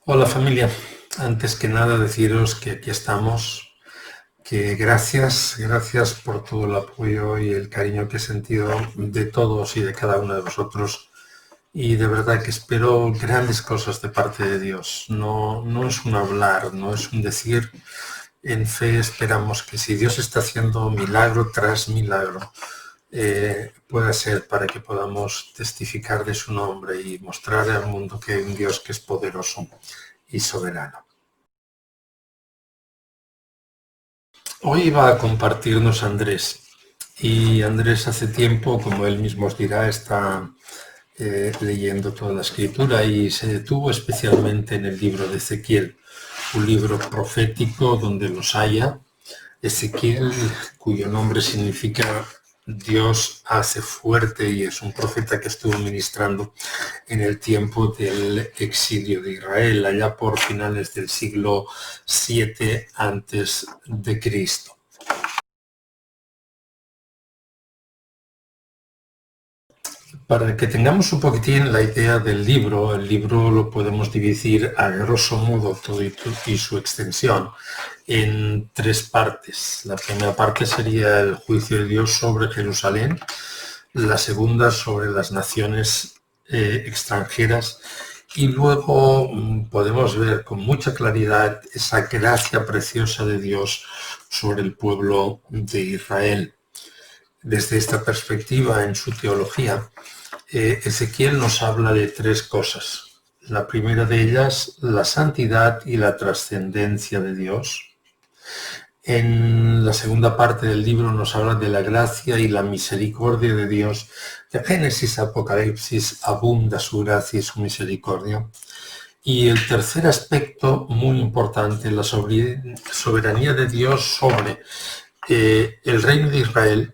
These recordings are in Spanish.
Hola familia, antes que nada deciros que aquí estamos, que gracias por todo el apoyo y el cariño que he sentido de todos y de cada uno de vosotros, y de verdad que espero grandes cosas de parte de Dios. No es un hablar, no es un decir. En fe esperamos que si Dios está haciendo milagro tras milagro, pueda ser para que podamos testificar de su nombre y mostrar al mundo que hay un Dios que es poderoso y soberano. Hoy va a compartirnos Andrés, y Andrés hace tiempo, como él mismo os dirá, está leyendo toda la escritura y se detuvo especialmente en el libro de Ezequiel, un libro profético donde los haya. Ezequiel, cuyo nombre significa Dios hace fuerte, y es un profeta que estuvo ministrando en el tiempo del exilio de Israel, allá por finales del siglo VII antes de Cristo. Para que tengamos un poquitín la idea del libro, el libro lo podemos dividir a grosso modo todo y su extensión en tres partes. La primera parte sería el juicio de Dios sobre Jerusalén, la segunda sobre las naciones extranjeras, y luego podemos ver con mucha claridad esa gracia preciosa de Dios sobre el pueblo de Israel. Desde esta perspectiva, en su teología, Ezequiel nos habla de tres cosas. La primera de ellas, la santidad y la trascendencia de Dios. En la segunda parte del libro nos habla de la gracia y la misericordia de Dios. De Génesis a Apocalipsis abunda su gracia y su misericordia. Y el tercer aspecto, muy importante, la soberanía de Dios sobre el reino de Israel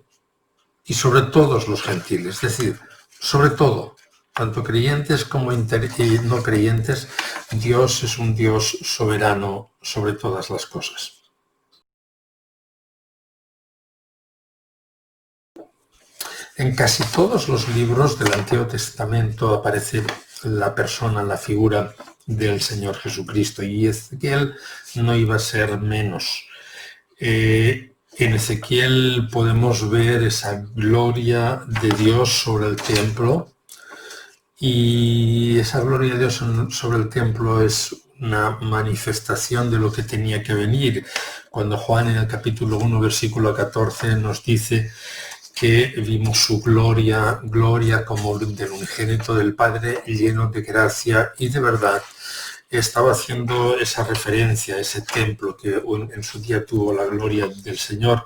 y sobre todos los gentiles, es decir, sobre todo, tanto creyentes como no creyentes, Dios es un Dios soberano sobre todas las cosas. En casi todos los libros del Antiguo Testamento aparece la persona, la figura del Señor Jesucristo, y Ezequiel no iba a ser menos. En Ezequiel podemos ver esa gloria de Dios sobre el templo, y esa gloria de Dios sobre el templo es una manifestación de lo que tenía que venir. Cuando Juan en el capítulo 1, versículo 14 nos dice que vimos su gloria como del unigénito del Padre, lleno de gracia y de verdad, estaba haciendo esa referencia a ese templo que en su día tuvo la gloria del Señor,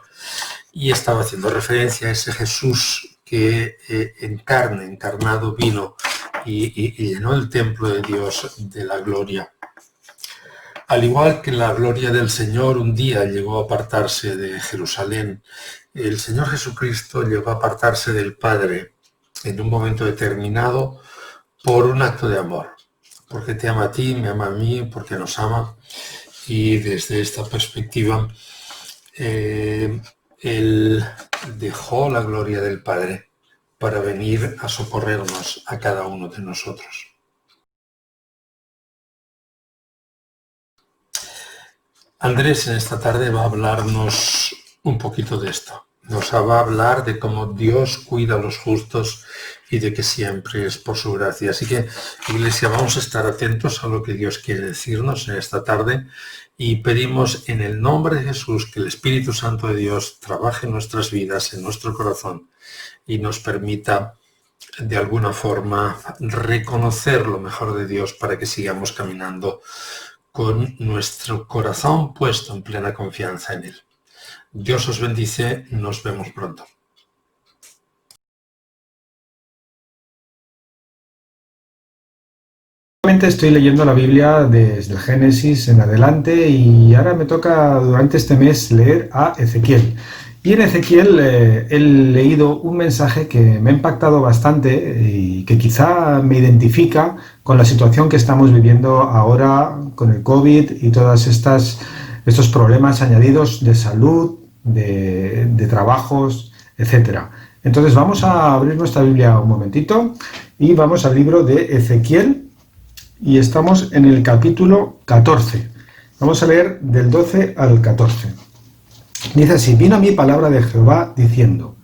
y estaba haciendo referencia a ese Jesús que encarnado vino y llenó el templo de Dios de la gloria. Al igual que la gloria del Señor un día llegó a apartarse de Jerusalén, el Señor Jesucristo llegó a apartarse del Padre en un momento determinado por un acto de amor, porque te ama a ti, me ama a mí, porque nos ama. Y desde esta perspectiva, Él dejó la gloria del Padre para venir a socorrernos a cada uno de nosotros. Andrés en esta tarde va a hablarnos un poquito de esto. Nos va a hablar de cómo Dios cuida a los justos y de que siempre es por su gracia. Así que, Iglesia, vamos a estar atentos a lo que Dios quiere decirnos en esta tarde, y pedimos en el nombre de Jesús que el Espíritu Santo de Dios trabaje en nuestras vidas, en nuestro corazón, y nos permita de alguna forma reconocer lo mejor de Dios para que sigamos caminando con nuestro corazón puesto en plena confianza en Él. Dios os bendice, nos vemos pronto. Estoy leyendo la Biblia desde el Génesis en adelante, y ahora me toca durante este mes leer a Ezequiel. Y en Ezequiel he leído un mensaje que me ha impactado bastante y que quizá me identifica con la situación que estamos viviendo ahora con el COVID y todos estos problemas añadidos de salud, de trabajos, etc. Entonces vamos a abrir nuestra Biblia un momentito y vamos al libro de Ezequiel. y estamos en el capítulo 14. Vamos a leer del 12 al 14. Dice así: vino a mí palabra de Jehová diciendo: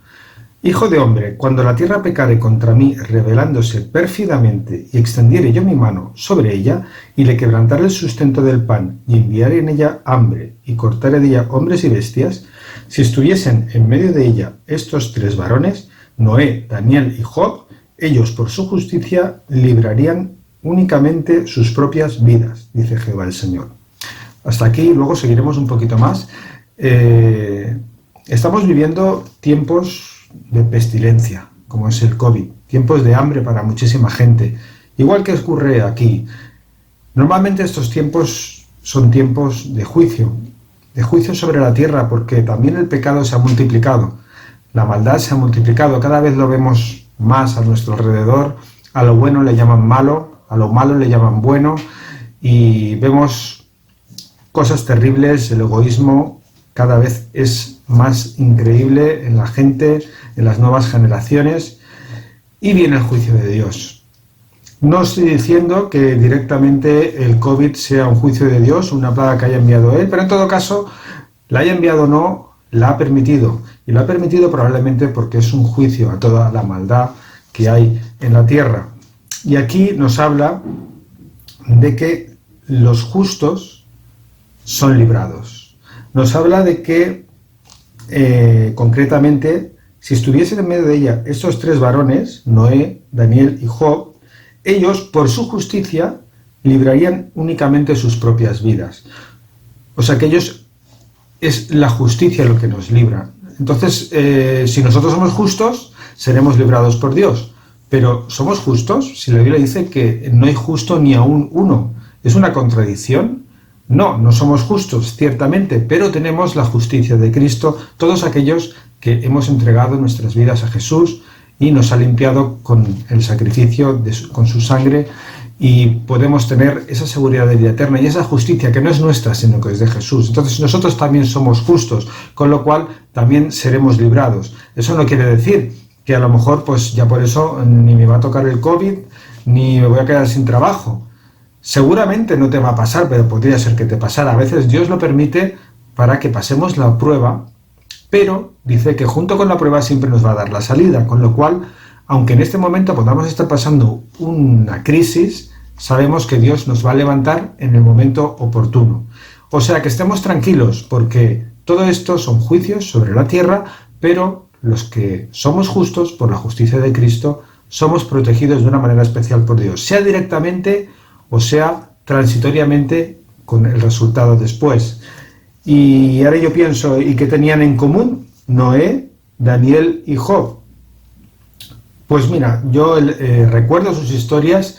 Hijo de hombre, cuando la tierra pecare contra mí, rebelándose pérfidamente, y extendiere yo mi mano sobre ella, y le quebrantare el sustento del pan, y enviare en ella hambre, y cortare de ella hombres y bestias, si estuviesen en medio de ella estos tres varones, Noé, Daniel y Job, ellos por su justicia librarían únicamente sus propias vidas, dice Jehová el Señor. Hasta aquí, luego seguiremos un poquito más. Estamos viviendo tiempos de pestilencia, como es el COVID, tiempos de hambre para muchísima gente, igual que ocurre aquí. Normalmente estos tiempos son tiempos de juicio sobre la tierra, porque también el pecado se ha multiplicado, la maldad se ha multiplicado, cada vez lo vemos más a nuestro alrededor, a lo bueno le llaman malo, a lo malo le llaman bueno, y vemos cosas terribles. El egoísmo cada vez es más increíble en la gente, en las nuevas generaciones, y viene el juicio de Dios. No estoy diciendo que directamente el COVID sea un juicio de Dios, una plaga que haya enviado Él, pero en todo caso, la haya enviado o no, la ha permitido. Y lo ha permitido probablemente porque es un juicio a toda la maldad que hay en la tierra. Y aquí nos habla de que los justos son librados. Nos habla de que, concretamente, si estuviesen en medio de ella estos tres varones, Noé, Daniel y Job, ellos, por su justicia, librarían únicamente sus propias vidas. O sea que ellos, es la justicia lo que nos libra. Entonces, si nosotros somos justos, seremos librados por Dios. Pero, ¿somos justos? Si la Biblia dice que no hay justo ni aún uno, ¿es una contradicción? No, no somos justos, ciertamente, pero tenemos la justicia de Cristo, todos aquellos que hemos entregado nuestras vidas a Jesús y nos ha limpiado con el sacrificio, con su sangre, y podemos tener esa seguridad de vida eterna y esa justicia que no es nuestra, sino que es de Jesús. Entonces nosotros también somos justos, con lo cual también seremos librados. Eso no quiere decir que a lo mejor pues ya por eso ni me va a tocar el COVID, ni me voy a quedar sin trabajo. Seguramente no te va a pasar, pero podría ser que te pasara. A veces Dios lo permite para que pasemos la prueba, pero dice que junto con la prueba siempre nos va a dar la salida, con lo cual, aunque en este momento podamos estar pasando una crisis, sabemos que Dios nos va a levantar en el momento oportuno. O sea, que estemos tranquilos, porque todo esto son juicios sobre la tierra, pero los que somos justos por la justicia de Cristo, somos protegidos de una manera especial por Dios, sea directamente o sea transitoriamente con el resultado después. Y ahora yo pienso, ¿y qué tenían en común Noé, Daniel y Job? Pues mira, yo recuerdo sus historias,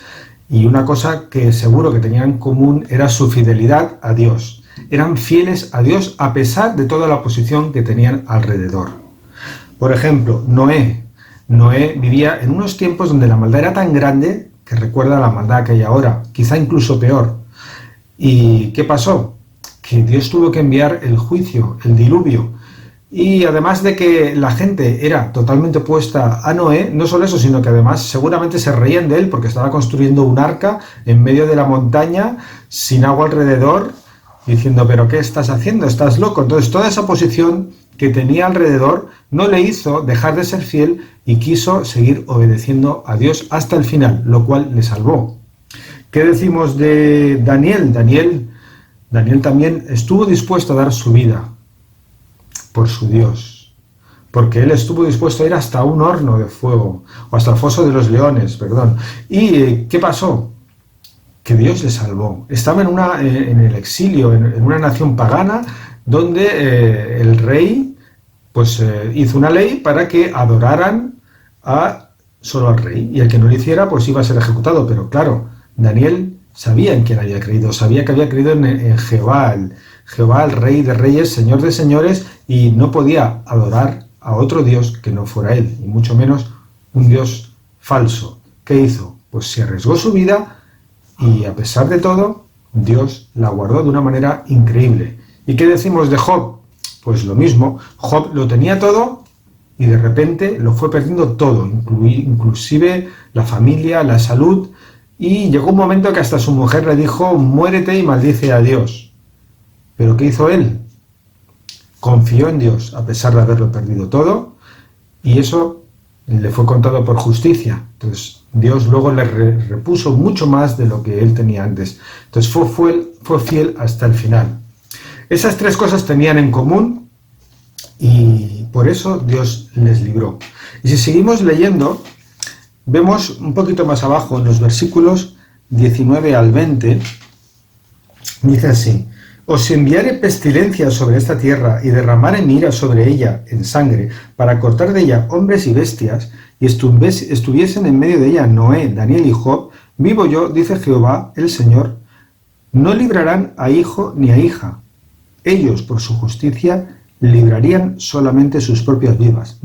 y una cosa que seguro que tenían en común era su fidelidad a Dios. Eran fieles a Dios a pesar de toda la oposición que tenían alrededor. Por ejemplo, Noé vivía en unos tiempos donde la maldad era tan grande que recuerda a la maldad que hay ahora, quizá incluso peor. ¿Y qué pasó? Que Dios tuvo que enviar el juicio, el diluvio. Y además de que la gente era totalmente opuesta a Noé, no solo eso, sino que además seguramente se reían de él porque estaba construyendo un arca en medio de la montaña, sin agua alrededor, diciendo, ¿pero qué estás haciendo? ¿Estás loco? Entonces toda esa oposición que tenía alrededor no le hizo dejar de ser fiel y quiso seguir obedeciendo a Dios hasta el final, lo cual le salvó. ¿Qué decimos de Daniel? Daniel también estuvo dispuesto a dar su vida por su Dios, porque él estuvo dispuesto a ir hasta un horno de fuego, o hasta el foso de los leones, perdón. ¿Y qué pasó? Que Dios le salvó. Estaba en el exilio, en una nación pagana, donde el rey pues hizo una ley para que adoraran solo al rey, y el que no lo hiciera pues iba a ser ejecutado. Pero claro, Daniel sabía en quién había creído, sabía que había creído en Jehová, el Rey de Reyes, Señor de Señores, y no podía adorar a otro Dios que no fuera Él, y mucho menos un Dios falso. ¿Qué hizo? Pues se arriesgó su vida, y a pesar de todo, Dios la guardó de una manera increíble. ¿Y qué decimos de Job? Pues lo mismo. Job lo tenía todo, y de repente lo fue perdiendo todo, inclusive la familia, la salud, Y llegó un momento que hasta su mujer le dijo, muérete y maldice a Dios. ¿Pero qué hizo él? Confió en Dios, a pesar de haberlo perdido todo, y eso le fue contado por justicia. Entonces Dios luego le repuso mucho más de lo que él tenía antes. Entonces fue fiel hasta el final. Esas tres cosas tenían en común y por eso Dios les libró. Y si seguimos leyendo, vemos un poquito más abajo, en los versículos 19 al 20, dice así: os enviaré pestilencia sobre esta tierra y derramaré mi ira sobre ella en sangre, para cortar de ella hombres y bestias, y estuviesen en medio de ella Noé, Daniel y Job. Vivo yo, dice Jehová el Señor, no librarán a hijo ni a hija. Ellos, por su justicia, librarían solamente sus propias vidas.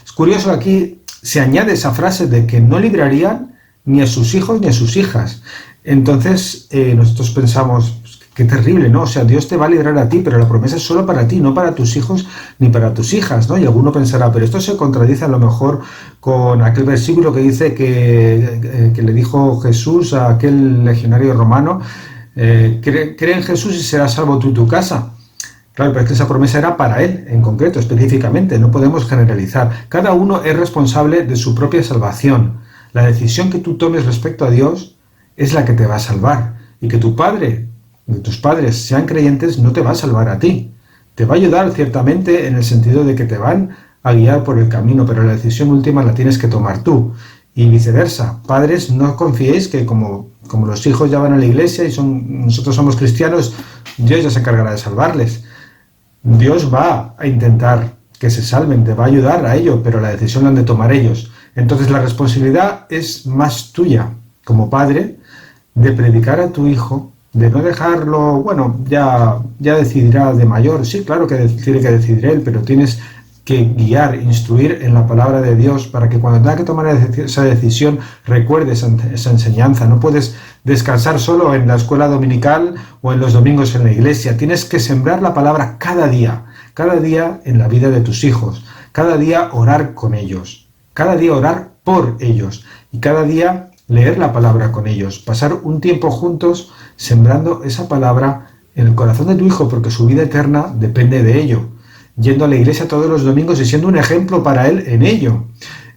Es curioso, aquí se añade esa frase de que no librarían ni a sus hijos ni a sus hijas. Entonces nosotros pensamos, qué terrible, ¿no? O sea, Dios te va a librar a ti, pero la promesa es solo para ti, no para tus hijos ni para tus hijas, ¿no? Y alguno pensará, pero esto se contradice a lo mejor con aquel versículo que dice que le dijo Jesús a aquel legionario romano, cree en Jesús y serás salvo tú y tu casa. Claro, pero es que esa promesa era para él, en concreto, específicamente, no podemos generalizar. Cada uno es responsable de su propia salvación. La decisión que tú tomes respecto a Dios es la que te va a salvar. Y que tus padres sean creyentes no te va a salvar a ti. Te va a ayudar ciertamente en el sentido de que te van a guiar por el camino, pero la decisión última la tienes que tomar tú. Y viceversa. Padres, no confiéis que como los hijos ya van a la iglesia y nosotros somos cristianos, Dios ya se encargará de salvarles. Dios va a intentar que se salven, te va a ayudar a ello, pero la decisión la han de tomar ellos. Entonces la responsabilidad es más tuya, como padre, de predicar a tu hijo, de no dejarlo, bueno, ya decidirá de mayor. Sí, claro que tiene que decidir él, pero tienes que guiar, instruir en la palabra de Dios para que cuando tenga que tomar esa decisión recuerde esa enseñanza. No puedes descansar solo en la escuela dominical o en los domingos en la iglesia. Tienes que sembrar la palabra cada día en la vida de tus hijos, cada día orar con ellos, cada día orar por ellos y cada día leer la palabra con ellos, pasar un tiempo juntos sembrando esa palabra en el corazón de tu hijo, porque su vida eterna depende de ello, yendo a la iglesia todos los domingos y siendo un ejemplo para él en ello.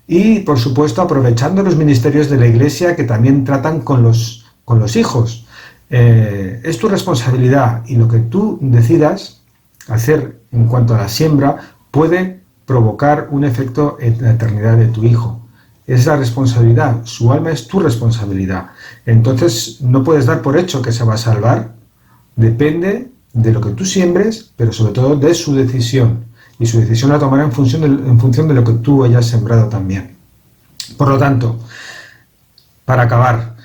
Y, por supuesto, aprovechando los ministerios de la iglesia que también tratan con los hijos. Es tu responsabilidad y lo que tú decidas hacer en cuanto a la siembra puede provocar un efecto en la eternidad de tu hijo. Es la responsabilidad, su alma es tu responsabilidad. Entonces no puedes dar por hecho que se va a salvar, depende de lo que tú siembres, pero sobre todo de su decisión. Y su decisión la tomará en función de lo que tú hayas sembrado también. Por lo tanto, para acabar,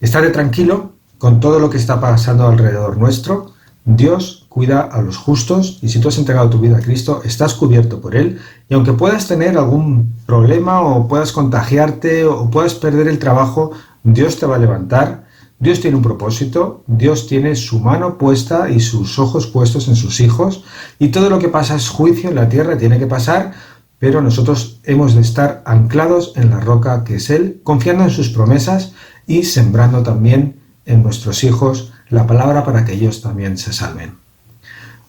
estate tranquilo con todo lo que está pasando alrededor nuestro. Dios cuida a los justos y si tú has entregado tu vida a Cristo, estás cubierto por Él. Y aunque puedas tener algún problema o puedas contagiarte o puedas perder el trabajo, Dios te va a levantar. Dios tiene un propósito, Dios tiene su mano puesta y sus ojos puestos en sus hijos y todo lo que pasa es juicio en la tierra, tiene que pasar, pero nosotros hemos de estar anclados en la roca que es Él, confiando en sus promesas y sembrando también en nuestros hijos la palabra para que ellos también se salven.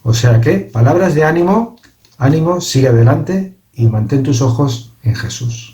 O sea que, palabras de ánimo, sigue adelante y mantén tus ojos en Jesús.